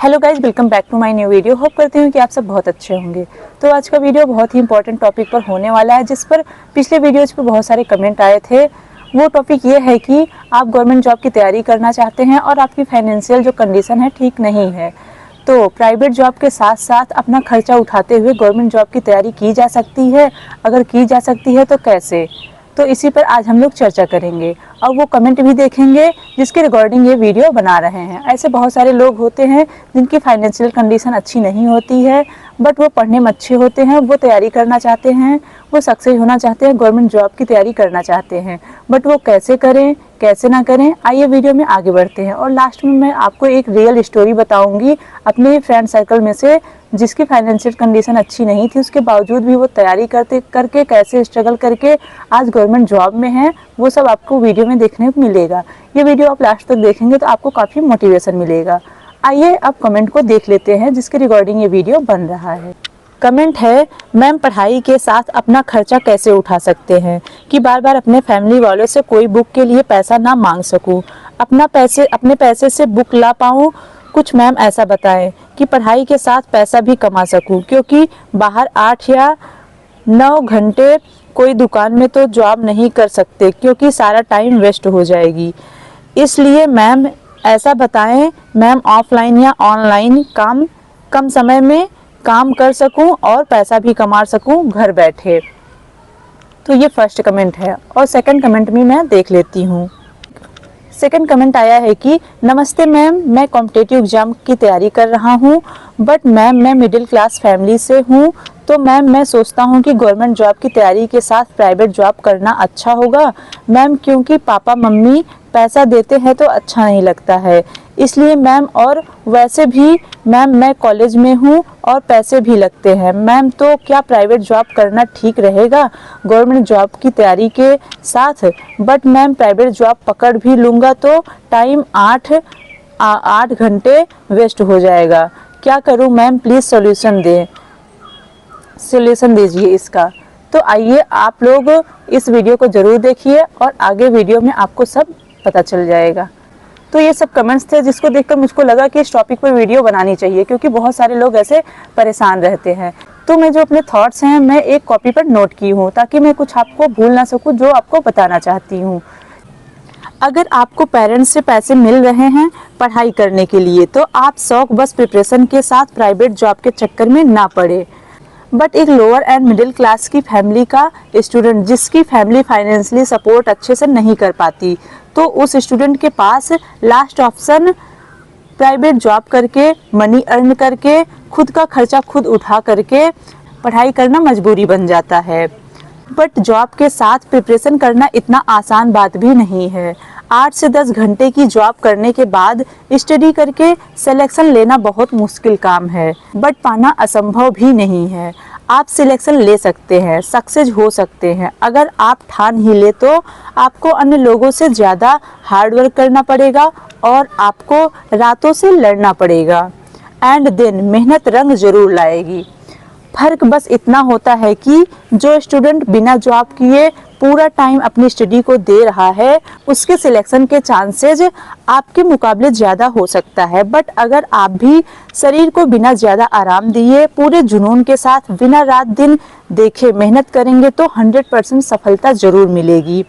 Hello guys, welcome back to my new video. Hope करती हूँ कि आप सब बहुत अच्छे होंगे। तो आज का वीडियो बहुत ही इंपॉर्टेंट टॉपिक पर होने वाला है, जिस पर पिछले वीडियोज़ पे बहुत सारे कमेंट आए थे। वो टॉपिक ये है कि आप गवर्नमेंट जॉब की तैयारी करना चाहते हैं और आपकी फाइनेंशियल जो कंडीशन है ठीक नहीं है, तो प्राइवेट जॉब के साथ साथ अपना खर्चा उठाते हुए गवर्नमेंट जॉब की तैयारी की जा सकती है। अगर की जा सकती है तो कैसे, तो इसी पर आज हम लोग चर्चा करेंगे और वो कमेंट भी देखेंगे जिसके रिगार्डिंग ये वीडियो बना रहे हैं। ऐसे बहुत सारे लोग होते हैं जिनकी फाइनेंशियल कंडीशन अच्छी नहीं होती है, बट वो पढ़ने में अच्छे होते हैं, वो तैयारी करना चाहते हैं, वो सक्सेस होना चाहते हैं, गवर्नमेंट जॉब की तैयारी करना चाहते हैं, बट वो कैसे करें कैसे ना करें। आइए वीडियो में आगे बढ़ते हैं और लास्ट में मैं आपको एक रियल स्टोरी बताऊंगी अपने फ्रेंड सर्कल में से, जिसकी फाइनेंशियल कंडीशन अच्छी नहीं थी, उसके बावजूद भी वो तैयारी करके कैसे स्ट्रगल करके आज गवर्नमेंट जॉब में है, वो सब आपको वीडियो में देखने को मिलेगा। ये वीडियो आप लास्ट तक देखेंगे तो आपको काफ़ी मोटिवेशन मिलेगा। आइए अब कमेंट को देख लेते हैं जिसके रिगार्डिंग ये वीडियो बन रहा है। कमेंट है, मैम पढ़ाई के साथ अपना खर्चा कैसे उठा सकते हैं कि बार बार अपने फैमिली वालों से कोई बुक के लिए पैसा ना मांग सकूं, अपने पैसे से बुक ला पाऊं। कुछ मैम ऐसा बताएं कि पढ़ाई के साथ पैसा भी कमा सकूं, क्योंकि बाहर 8 या 9 घंटे कोई दुकान में तो जॉब नहीं कर सकते क्योंकि सारा टाइम वेस्ट हो जाएगी। इसलिए मैम ऐसा बताएं, मैम ऑफलाइन या ऑनलाइन काम कम समय में काम कर सकूं और पैसा भी कमा सकूं घर बैठे। तो ये फर्स्ट कमेंट है और सेकंड कमेंट भी मैं देख लेती हूँ। सेकंड कमेंट आया है कि नमस्ते मैम, मैं कॉम्पिटिटिव एग्जाम की तैयारी कर रहा हूँ, बट मैम मैं मिडिल क्लास फैमिली से हूँ, तो मैम मैं सोचता हूँ कि गवर्नमेंट जॉब की तैयारी के साथ प्राइवेट जॉब करना अच्छा होगा मैम, क्योंकि पापा मम्मी पैसा देते हैं तो अच्छा नहीं लगता है, इसलिए मैम। और वैसे भी मैम मैं कॉलेज में हूँ और पैसे भी लगते हैं मैम, तो क्या प्राइवेट जॉब करना ठीक रहेगा गवर्नमेंट जॉब की तैयारी के साथ? बट मैम प्राइवेट जॉब पकड़ भी लूँगा तो टाइम 8 घंटे वेस्ट हो जाएगा, क्या करूँ मैम? प्लीज़ सॉल्यूशन दीजिए इसका। तो आइए आप लोग इस वीडियो को ज़रूर देखिए और आगे वीडियो में आपको सब पता चल जाएगा। तो ये सब कमेंट्स थे जिसको देखकर मुझको लगा कि इस टॉपिक पर वीडियो बनानी चाहिए, क्योंकि बहुत सारे लोग ऐसे परेशान रहते हैं। तो मैं जो अपने थॉट्स हैं मैं एक कॉपी पर नोट की हूँ, ताकि मैं कुछ आपको भूल ना सकूँ जो आपको बताना चाहती हूँ। अगर आपको पेरेंट्स से पैसे मिल रहे हैं पढ़ाई करने के लिए, तो आप शौक बस प्रिपरेशन के साथ प्राइवेट जॉब के चक्कर में ना पड़े। बट एक लोअर एंड मिडिल क्लास की फैमिली का स्टूडेंट, जिसकी फैमिली फाइनेंशियली सपोर्ट अच्छे से नहीं कर पाती, तो उस स्टूडेंट के पास लास्ट ऑप्शन प्राइवेट जॉब करके मनी अर्न करके खुद का खर्चा खुद उठा करके पढ़ाई करना मजबूरी बन जाता है। बट जॉब के साथ प्रिपरेशन करना इतना आसान बात भी नहीं है। 8 से 10 घंटे की जॉब करने के बाद स्टडी करके सिलेक्शन लेना बहुत मुश्किल काम है, बट पाना असंभव भी नहीं है। आप सिलेक्शन ले सकते हैं, सक्सेस हो सकते हैं। अगर आप ठान ही ले तो आपको अन्य लोगों से ज़्यादा हार्ड वर्क करना पड़ेगा और आपको रातों से लड़ना पड़ेगा। एंड देन मेहनत रंग जरूर लाएगी। फर्क बस इतना होता है कि जो स्टूडेंट बिना जॉब किए पूरा टाइम अपनी स्टडी को दे रहा है, उसके सिलेक्शन के चांसेस आपके मुकाबले ज़्यादा हो सकता है। बट अगर आप भी शरीर को बिना ज़्यादा आराम दिए पूरे जुनून के साथ बिना रात दिन देखे मेहनत करेंगे तो 100% सफलता ज़रूर मिलेगी।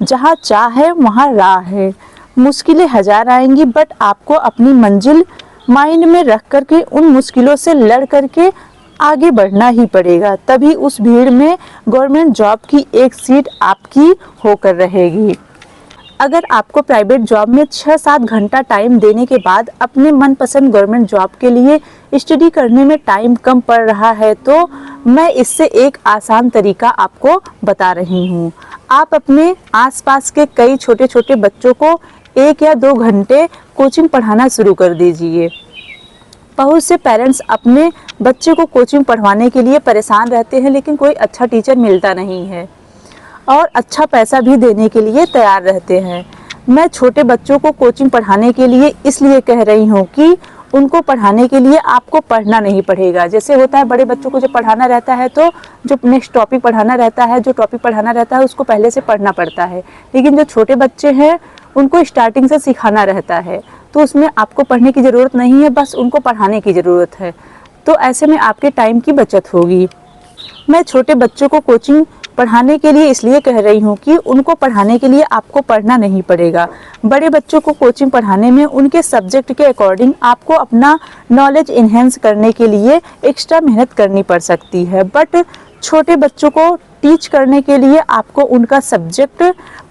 जहाँ चाह है वहाँ राह है। मुश्किलें 1000 आएंगी, बट आपको अपनी मंजिल माइंड में रख करके उन मुश्किलों से लड़ करके आगे बढ़ना ही पड़ेगा, तभी उस भीड़ में गवर्नमेंट जॉब की एक सीट आपकी होकर रहेगी। अगर आपको प्राइवेट जॉब में 6-7 घंटा टाइम देने के बाद अपने मनपसंद गवर्नमेंट जॉब के लिए स्टडी करने में टाइम कम पड़ रहा है, तो मैं इससे एक आसान तरीका आपको बता रही हूँ। आप अपने आसपास के कई छोटे छोटे बच्चों को 1 या 2 घंटे कोचिंग पढ़ाना शुरू कर दीजिए। बहुत से पेरेंट्स अपने बच्चे को कोचिंग पढ़वाने के लिए परेशान रहते हैं, लेकिन कोई अच्छा टीचर मिलता नहीं है और अच्छा पैसा भी देने के लिए तैयार रहते हैं। मैं छोटे बच्चों को कोचिंग पढ़ाने के लिए इसलिए कह रही हूँ कि उनको पढ़ाने के लिए आपको पढ़ना नहीं पड़ेगा। जैसे होता है बड़े बच्चों को जब पढ़ाना रहता है तो जो नेक्स्ट टॉपिक पढ़ाना रहता है, जो टॉपिक पढ़ाना रहता है उसको पहले से पढ़ना पड़ता है, लेकिन जो छोटे बच्चे हैं उनको स्टार्टिंग से सिखाना रहता है। तो उसमें आपको पढ़ने की ज़रूरत नहीं है, बस उनको पढ़ाने की ज़रूरत है। तो ऐसे में आपके टाइम की बचत होगी। मैं छोटे बच्चों को कोचिंग पढ़ाने के लिए इसलिए कह रही हूँ कि उनको पढ़ाने के लिए आपको पढ़ना नहीं पड़ेगा। बड़े बच्चों को कोचिंग पढ़ाने में उनके सब्जेक्ट के अकॉर्डिंग आपको अपना नॉलेज इन्हेंस करने के लिए एक्स्ट्रा मेहनत करनी पड़ सकती है, बट छोटे बच्चों को टीच करने के लिए आपको उनका सब्जेक्ट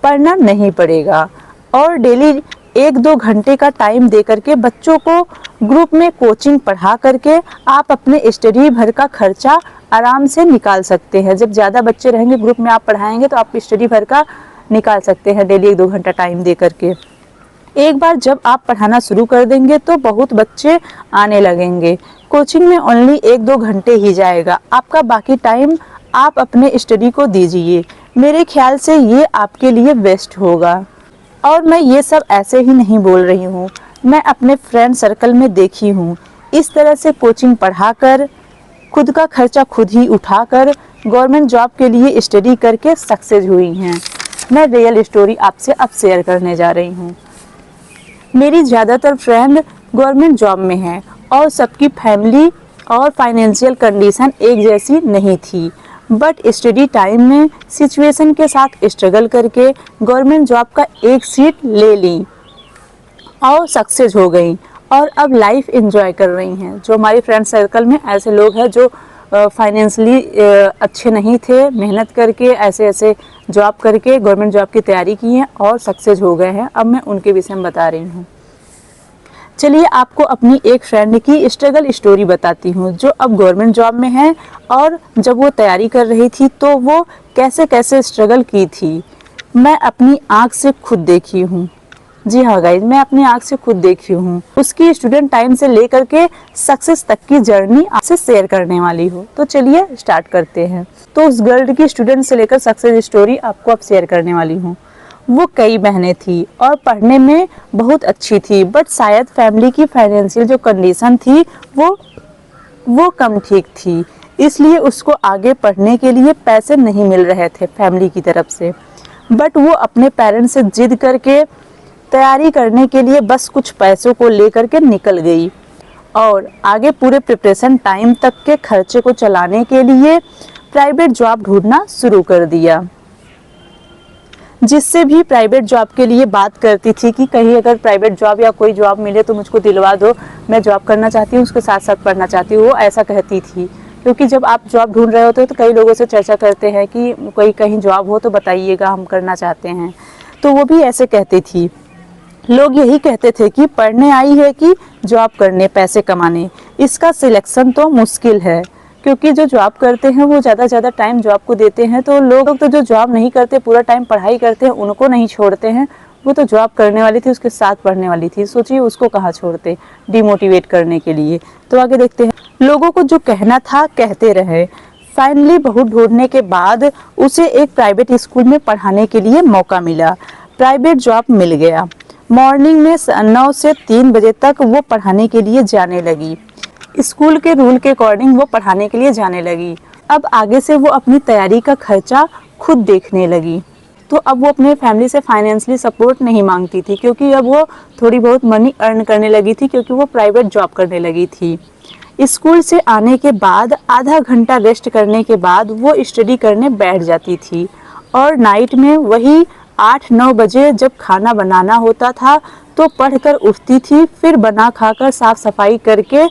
पढ़ना नहीं पड़ेगा। और डेली 1-2 घंटे का टाइम दे करके बच्चों को ग्रुप में कोचिंग पढ़ा करके आप अपने स्टडी भर का खर्चा आराम से निकाल सकते हैं। जब ज़्यादा बच्चे रहेंगे ग्रुप में आप पढ़ाएंगे तो आप स्टडी भर का निकाल सकते हैं डेली 1-2 घंटा टाइम दे करके। एक बार जब आप पढ़ाना शुरू कर देंगे तो बहुत बच्चे आने लगेंगे। कोचिंग में ओनली 1-2 घंटे ही जाएगा, आपका बाकी टाइम आप अपने स्टडी को दीजिए। मेरे ख्याल से ये आपके लिए बेस्ट होगा। और मैं ये सब ऐसे ही नहीं बोल रही हूँ, मैं अपने फ्रेंड सर्कल में देखी हूँ। इस तरह से कोचिंग पढ़ाकर खुद का खर्चा खुद ही उठाकर गवर्नमेंट जॉब के लिए स्टडी करके सक्सेस हुई हैं। मैं रियल स्टोरी आपसे अब शेयर करने जा रही हूँ। मेरी ज़्यादातर फ्रेंड गवर्नमेंट जॉब में हैं और सबकी फैमिली और फाइनेंशियल कंडीशन एक जैसी नहीं थी, बट स्टडी टाइम में सिचुएशन के साथ स्ट्रगल करके गवर्नमेंट जॉब का एक सीट ले ली और सक्सेस हो गई और अब लाइफ एंजॉय कर रही हैं। जो हमारी फ्रेंड सर्कल में ऐसे लोग हैं जो फाइनेंशियली अच्छे नहीं थे, मेहनत करके ऐसे ऐसे जॉब करके गवर्नमेंट जॉब की तैयारी की है और सक्सेस हो गए हैं। अब मैं उनके विषय में बता रही हूँ। चलिए आपको अपनी एक फ्रेंड की स्ट्रगल स्टोरी बताती हूँ जो अब गवर्नमेंट जॉब में है और जब वो तैयारी कर रही थी तो वो कैसे कैसे स्ट्रगल की थी। मैं अपनी आँख से खुद देखी हूँ। जी हाँ गाइज, मैं अपनी आँख से खुद देखी हूँ। उसकी स्टूडेंट टाइम से लेकर के सक्सेस तक की जर्नी आपसे शेयर करने वाली हूँ। तो चलिए स्टार्ट करते हैं। तो उस गर्ल की स्टूडेंट से लेकर सक्सेस स्टोरी आपको अब शेयर करने वाली हूँ। वो कई बहनें थी और पढ़ने में बहुत अच्छी थी, बट शायद फैमिली की फाइनेंशियल जो कंडीशन थी वो कम ठीक थी, इसलिए उसको आगे पढ़ने के लिए पैसे नहीं मिल रहे थे फैमिली की तरफ से। बट वो अपने पेरेंट्स से जिद करके तैयारी करने के लिए बस कुछ पैसों को लेकर के निकल गई और आगे पूरे प्रिपरेशन टाइम तक के खर्चे को चलाने के लिए प्राइवेट जॉब ढूंढना शुरू कर दिया। जिससे भी प्राइवेट जॉब के लिए बात करती थी कि कहीं अगर प्राइवेट जॉब या कोई जॉब मिले तो मुझको दिलवा दो, मैं जॉब करना चाहती हूँ, उसके साथ साथ पढ़ना चाहती हूँ, वो ऐसा कहती थी। क्योंकि जब आप जॉब ढूंढ रहे होते हो तो कई लोगों से चर्चा करते हैं कि कोई कहीं जॉब हो तो बताइएगा, हम करना चाहते हैं। तो वो भी ऐसे कहती थी। लोग यही कहते थे कि पढ़ने आई है कि जॉब करने, पैसे कमाने। इसका सिलेक्शन तो मुश्किल है क्योंकि जो जॉब करते हैं वो ज़्यादा टाइम जॉब को देते हैं, तो लोग तो जो जॉब नहीं करते पूरा टाइम पढ़ाई करते हैं उनको नहीं छोड़ते हैं। वो तो जॉब करने वाली थी, उसके साथ पढ़ने वाली थी, सोचिए उसको कहाँ छोड़ते डिमोटिवेट करने के लिए। तो आगे देखते हैं। लोगों को जो कहना था कहते रहे। फाइनली बहुत ढूंढने के बाद उसे एक प्राइवेट स्कूल में पढ़ाने के लिए मौका मिला। प्राइवेट जॉब मिल गया। मॉर्निंग में 9 से 3 बजे तक वो पढ़ाने के लिए जाने लगी। स्कूल के रूल के अकॉर्डिंग वो पढ़ाने के लिए जाने लगी। अब आगे से वो अपनी तैयारी का खर्चा खुद देखने लगी। तो अब वो अपने फैमिली से फाइनेंशियली सपोर्ट नहीं मांगती थी क्योंकि अब वो थोड़ी बहुत मनी अर्न करने लगी थी क्योंकि वो प्राइवेट जॉब करने लगी थी। स्कूल से आने के बाद आधा घंटा रेस्ट करने के बाद वो स्टडी करने बैठ जाती थी और नाइट में वही 8-9 बजे जब खाना बनाना होता था तो पढ़कर उठती थी, फिर बना खाकर साफ सफाई करके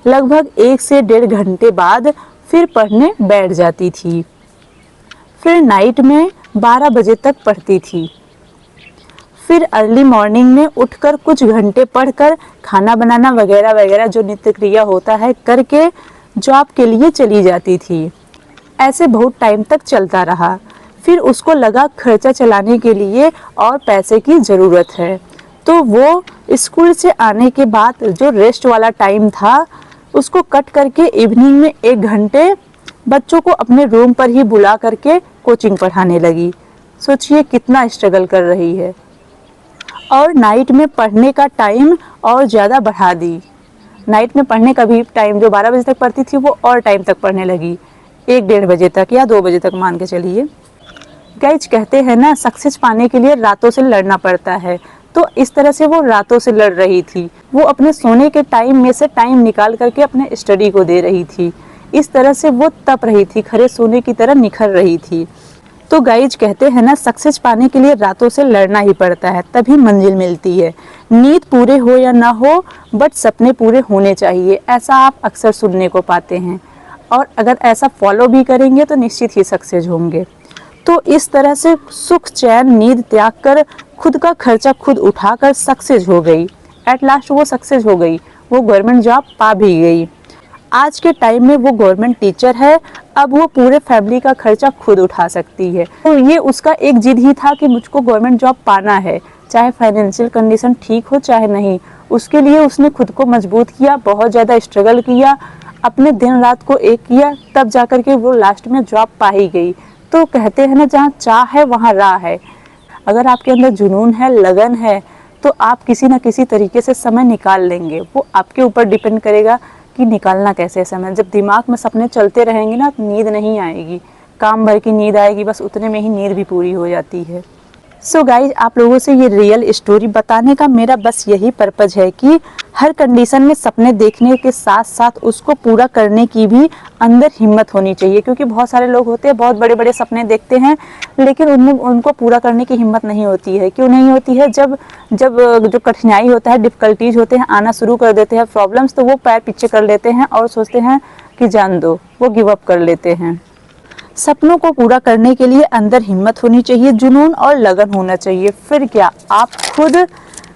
लगभग 1 से 1.5 घंटे बाद फिर पढ़ने बैठ जाती थी। फिर नाइट में 12 बजे तक पढ़ती थी। फिर अर्ली मॉर्निंग में उठकर कुछ घंटे पढ़कर खाना बनाना वगैरह वगैरह जो नित्य क्रिया होता है करके जॉब के लिए चली जाती थी। ऐसे बहुत टाइम तक चलता रहा। फिर उसको लगा खर्चा चलाने के लिए और पैसे की ज़रूरत है, तो वो स्कूल से आने के बाद जो रेस्ट वाला टाइम था उसको कट करके इवनिंग में 1 घंटे बच्चों को अपने रूम पर ही बुला करके कोचिंग पढ़ाने लगी। सोचिए कितना स्ट्रगल कर रही है। और नाइट में पढ़ने का टाइम और ज़्यादा बढ़ा दी। नाइट में पढ़ने का भी टाइम जो 12 बजे तक पढ़ती थी वो और टाइम तक पढ़ने लगी, 1-1.5 बजे तक या 2 बजे तक मान के चलिए। गाइज कहते हैं ना, सक्सेस पाने के लिए रातों से लड़ना पड़ता है। तो इस तरह से वो रातों से लड़ रही थी, वो अपने सोने के टाइम में से टाइम निकाल करके अपने स्टडी को दे रही थी। इस तरह से वो तप रही थी, खरे सोने की तरह निखर रही थी। तो गाइज कहते हैं ना, सक्सेस पाने के लिए रातों से लड़ना ही पड़ता है, तभी मंजिल मिलती है। नींद पूरे हो या ना हो, बट सपने पूरे होने चाहिए, ऐसा आप अक्सर सुनने को पाते हैं। और अगर ऐसा फॉलो भी करेंगे तो निश्चित ही सक्सेस होंगे। तो इस तरह से सुख चैन नींद त्याग कर खुद का खर्चा खुद उठाकर सक्सेस हो गई। एट लास्ट वो सक्सेस हो गई, वो गवर्नमेंट जॉब पा भी गई। आज के टाइम में वो गवर्नमेंट टीचर है, अब वो पूरे फैमिली का खर्चा खुद उठा सकती है। तो ये उसका एक जिद ही था कि मुझको गवर्नमेंट जॉब पाना है, चाहे फाइनेंशियल कंडीशन ठीक हो चाहे नहीं। उसके लिए उसने खुद को मजबूत किया, बहुत ज़्यादा स्ट्रगल किया, अपने दिन रात को एक किया, तब जाकर के वो लास्ट में जॉब पा ही गई। तो कहते हैं ना, जहाँ चाह है वहाँ राह है। अगर आपके अंदर जुनून है, लगन है, तो आप किसी न किसी तरीके से समय निकाल लेंगे। वो आपके ऊपर डिपेंड करेगा कि निकालना कैसे समय। जब दिमाग में सपने चलते रहेंगे ना, नींद नहीं आएगी, काम भर की नींद आएगी, बस उतने में ही नींद भी पूरी हो जाती है। सो गाइज, आप लोगों से ये रियल स्टोरी बताने का मेरा बस यही पर्पज है कि हर कंडीशन में सपने देखने के साथ साथ उसको पूरा करने की भी अंदर हिम्मत होनी चाहिए। क्योंकि बहुत सारे लोग होते हैं, बहुत बड़े बड़े सपने देखते हैं, लेकिन उनमें उनको पूरा करने की हिम्मत नहीं होती है। क्यों नहीं होती है? जब जो कठिनाई होता है, डिफ़िकल्टीज होते हैं, आना शुरू कर देते हैं प्रॉब्लम्स, तो वो पैर पीछे कर लेते हैं और सोचते हैं कि जान दो, वो गिव अप कर लेते हैं। सपनों को पूरा करने के लिए अंदर हिम्मत होनी चाहिए, जुनून और लगन होना चाहिए। फिर क्या, आप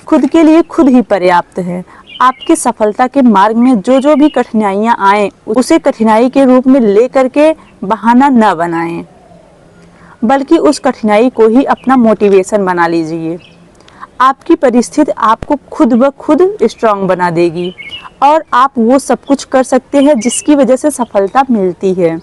खुद के लिए खुद ही पर्याप्त हैं। आपकी सफलता के मार्ग में जो भी कठिनाइयां आए, उसे कठिनाई के रूप में ले करके बहाना न बनाएं, बल्कि उस कठिनाई को ही अपना मोटिवेशन बना लीजिए। आपकी परिस्थिति आपको खुद ब खुद स्ट्रांग बना देगी और आप वो सब कुछ कर सकते हैं जिसकी वजह से सफलता मिलती है।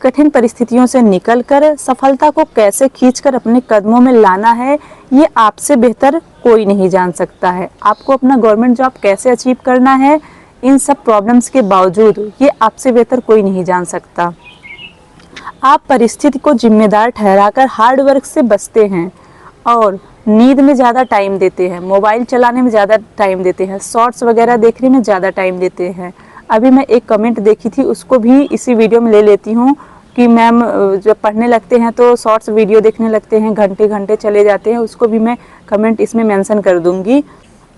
कठिन परिस्थितियों से निकलकर सफलता को कैसे खींचकर अपने कदमों में लाना है, ये आपसे बेहतर कोई नहीं जान सकता है। आपको अपना गवर्नमेंट जॉब कैसे अचीव करना है, इन सब प्रॉब्लम्स के बावजूद, ये आपसे बेहतर कोई नहीं जान सकता। आप परिस्थिति को जिम्मेदार ठहराकर हार्ड वर्क से बचते हैं और नींद में ज़्यादा टाइम देते हैं, मोबाइल चलाने में ज़्यादा टाइम देते हैं, शॉर्ट्स वगैरह देखने में ज़्यादा टाइम देते हैं। अभी मैं एक कमेंट देखी थी, उसको भी इसी वीडियो में ले लेती हूँ कि मैम जब पढ़ने लगते हैं तो शॉर्ट्स वीडियो देखने लगते हैं, घंटे घंटे चले जाते हैं, उसको भी मैं कमेंट इसमें मेंशन कर दूंगी।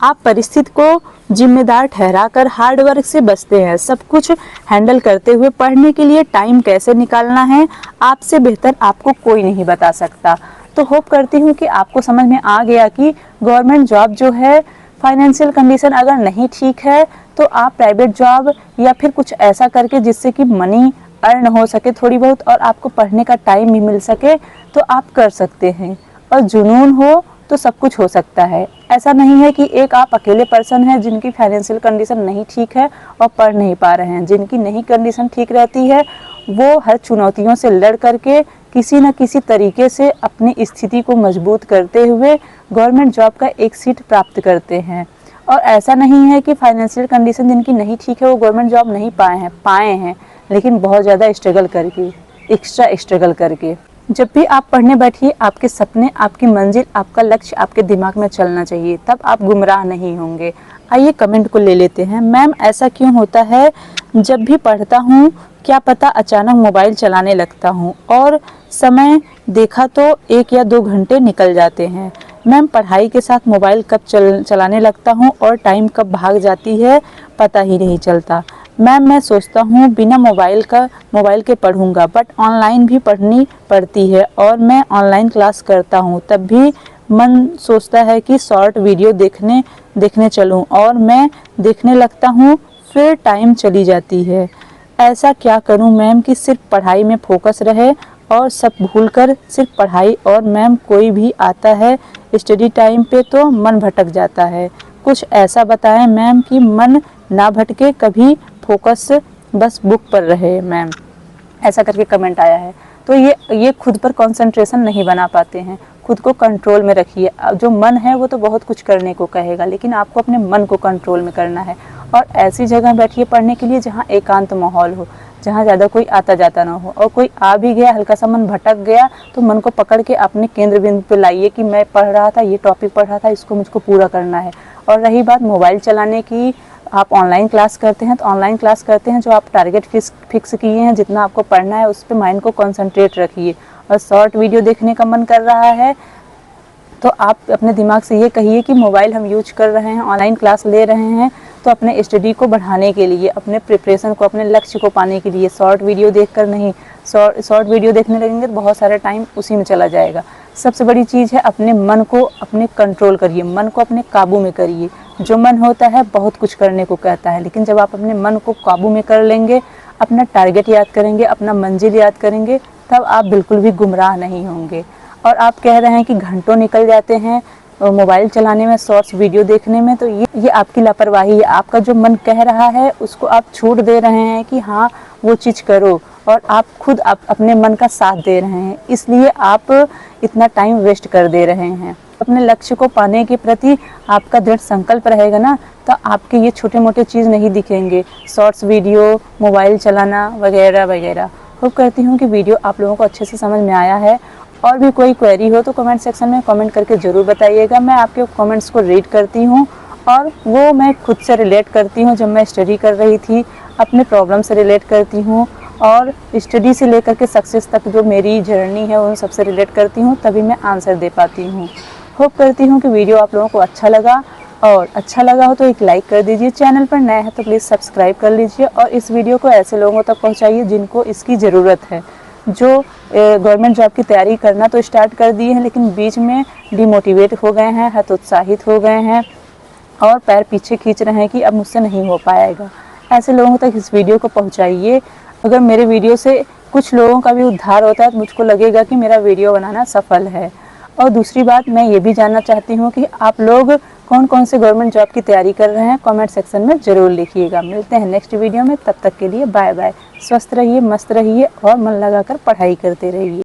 आप परिस्थिति को जिम्मेदार ठहराकर हार्ड वर्क से बचते हैं। सब कुछ हैंडल करते हुए पढ़ने के लिए टाइम कैसे निकालना है, आपसे बेहतर आपको कोई नहीं बता सकता। तो होप करती हूँ कि आपको समझ में आ गया कि गवर्नमेंट जॉब जो है, फाइनेंशियल कंडीशन अगर नहीं ठीक है तो आप प्राइवेट जॉब या फिर कुछ ऐसा करके जिससे कि मनी अर्न हो सके थोड़ी बहुत और आपको पढ़ने का टाइम भी मिल सके, तो आप कर सकते हैं। और जुनून हो तो सब कुछ हो सकता है। ऐसा नहीं है कि एक आप अकेले पर्सन हैं जिनकी फाइनेंशियल कंडीशन नहीं ठीक है और पढ़ नहीं पा रहे हैं। जिनकी नहीं कंडीशन ठीक रहती है, वो हर चुनौतियों से लड़ करके किसी न किसी तरीके से अपनी स्थिति को मजबूत करते हुए गवर्नमेंट जॉब का एक सीट प्राप्त करते हैं। और ऐसा नहीं है कि फाइनेंशियल कंडीशन जिनकी नहीं ठीक है वो गवर्नमेंट जॉब नहीं पाए हैं, लेकिन बहुत ज़्यादा स्ट्रगल करके, एक्स्ट्रा स्ट्रगल करके। जब भी आप पढ़ने बैठिए, आपके सपने, आपकी मंजिल, आपका लक्ष्य आपके दिमाग में चलना चाहिए, तब आप गुमराह नहीं होंगे। आइए कमेंट को ले लेते हैं। मैम, ऐसा क्यों होता है, जब भी पढ़ता हूँ क्या पता अचानक मोबाइल चलाने लगता हूँ और समय देखा तो 1 या 2 घंटे निकल जाते हैं। मैम, पढ़ाई के साथ मोबाइल कब चलाने लगता हूँ और टाइम कब भाग जाती है पता ही नहीं चलता। मैम, मैं सोचता हूँ बिना मोबाइल के पढ़ूंगा, बट ऑनलाइन भी पढ़नी पड़ती है और मैं ऑनलाइन क्लास करता हूँ, तब भी मन सोचता है कि शॉर्ट वीडियो देखने चलूँ और मैं देखने लगता हूँ, फिर टाइम चली जाती है। ऐसा क्या करूँ मैम कि सिर्फ पढ़ाई में फोकस रहे और सब भूलकर सिर्फ पढ़ाई, और मैम कोई भी आता है स्टडी टाइम पे तो मन भटक जाता है। कुछ ऐसा बताएं मैम कि मन ना भटके, कभी फोकस बस बुक पर रहे मैम। ऐसा करके कमेंट आया है। तो ये खुद पर कंसंट्रेशन नहीं बना पाते हैं। खुद को कंट्रोल में रखिए। जो मन है वो तो बहुत कुछ करने को कहेगा, लेकिन आपको अपने मन को कंट्रोल में करना है। और ऐसी जगह बैठिए पढ़ने के लिए जहाँ एकांत माहौल हो, जहाँ ज़्यादा कोई आता जाता ना हो, और कोई आ भी गया, हल्का सा मन भटक गया, तो मन को पकड़ के अपने केंद्र बिंदु पे लाइए कि मैं पढ़ रहा था, ये टॉपिक पढ़ रहा था, इसको मुझको पूरा करना है। और रही बात मोबाइल चलाने की, आप ऑनलाइन क्लास करते हैं तो ऑनलाइन क्लास करते हैं, जो आप टारगेट फिक्स किए हैं, जितना आपको पढ़ना है उस पर माइंड को कंसंट्रेट रखिए। और शॉर्ट वीडियो देखने का मन कर रहा है तो आप अपने दिमाग से ये कहिए कि मोबाइल हम यूज कर रहे हैं, ऑनलाइन क्लास ले रहे हैं, तो अपने स्टडी को बढ़ाने के लिए, अपने प्रिपरेशन को, अपने लक्ष्य को पाने के लिए, शॉर्ट वीडियो देखकर नहीं। शॉर्ट वीडियो देखने लगेंगे तो बहुत सारा टाइम उसी में चला जाएगा। सबसे बड़ी चीज़ है अपने मन को अपने कंट्रोल करिए, मन को अपने काबू में करिए। जो मन होता है बहुत कुछ करने को कहता है, लेकिन जब आप अपने मन को काबू में कर लेंगे, अपना टारगेट याद करेंगे, अपना मंजिल याद करेंगे, तब आप बिल्कुल भी गुमराह नहीं होंगे। और आप कह रहे हैं कि घंटों निकल जाते हैं मोबाइल चलाने में, शॉर्ट्स वीडियो देखने में, तो ये आपकी लापरवाही है। आपका जो मन कह रहा है उसको आप छूट दे रहे हैं कि हाँ वो चीज़ करो, और आप खुद अपने मन का साथ दे रहे हैं, इसलिए आप इतना टाइम वेस्ट कर दे रहे हैं। अपने लक्ष्य को पाने के प्रति आपका दृढ़ संकल्प रहेगा ना, तो आपके ये छोटे मोटे चीज़ नहीं दिखेंगे, शॉर्ट्स वीडियो, मोबाइल चलाना वगैरह वगैरह। होप करती हूँ कि वीडियो आप लोगों को अच्छे से समझ में आया है। और भी कोई क्वेरी हो तो कमेंट सेक्शन में कमेंट करके ज़रूर बताइएगा। मैं आपके कमेंट्स को रीड करती हूँ और वो मैं खुद से रिलेट करती हूँ। जब मैं स्टडी कर रही थी अपने प्रॉब्लम से रिलेट करती हूँ, और स्टडी से लेकर के सक्सेस तक जो मेरी जर्नी है उन सबसे रिलेट करती हूँ, तभी मैं आंसर दे पाती हूँ। होप करती हूँ कि वीडियो आप लोगों को अच्छा लगा, और अच्छा लगा हो तो एक लाइक कर दीजिए। चैनल पर नए हैं तो प्लीज़ सब्सक्राइब कर लीजिए, और इस वीडियो को ऐसे लोगों तक पहुँचाइए जिनको इसकी ज़रूरत है, जो गवर्नमेंट जॉब की तैयारी करना तो स्टार्ट कर दिए हैं, लेकिन बीच में डिमोटिवेट हो गए हैं, हतोत्साहित हो गए हैं, और पैर पीछे खींच रहे हैं कि अब मुझसे नहीं हो पाएगा। ऐसे लोगों तक इस वीडियो को पहुंचाइए। अगर मेरे वीडियो से कुछ लोगों का भी उद्धार होता है तो मुझको लगेगा कि मेरा वीडियो बनाना सफल है। और दूसरी बात, मैं ये भी जानना चाहती हूँ कि आप लोग कौन कौन से गवर्नमेंट जॉब की तैयारी कर रहे हैं, कमेंट सेक्शन में ज़रूर लिखिएगा। मिलते हैं नेक्स्ट वीडियो में, तब तक के लिए बाय बाय। स्वस्थ रहिए, मस्त रहिए और मन लगाकर पढ़ाई करते रहिए।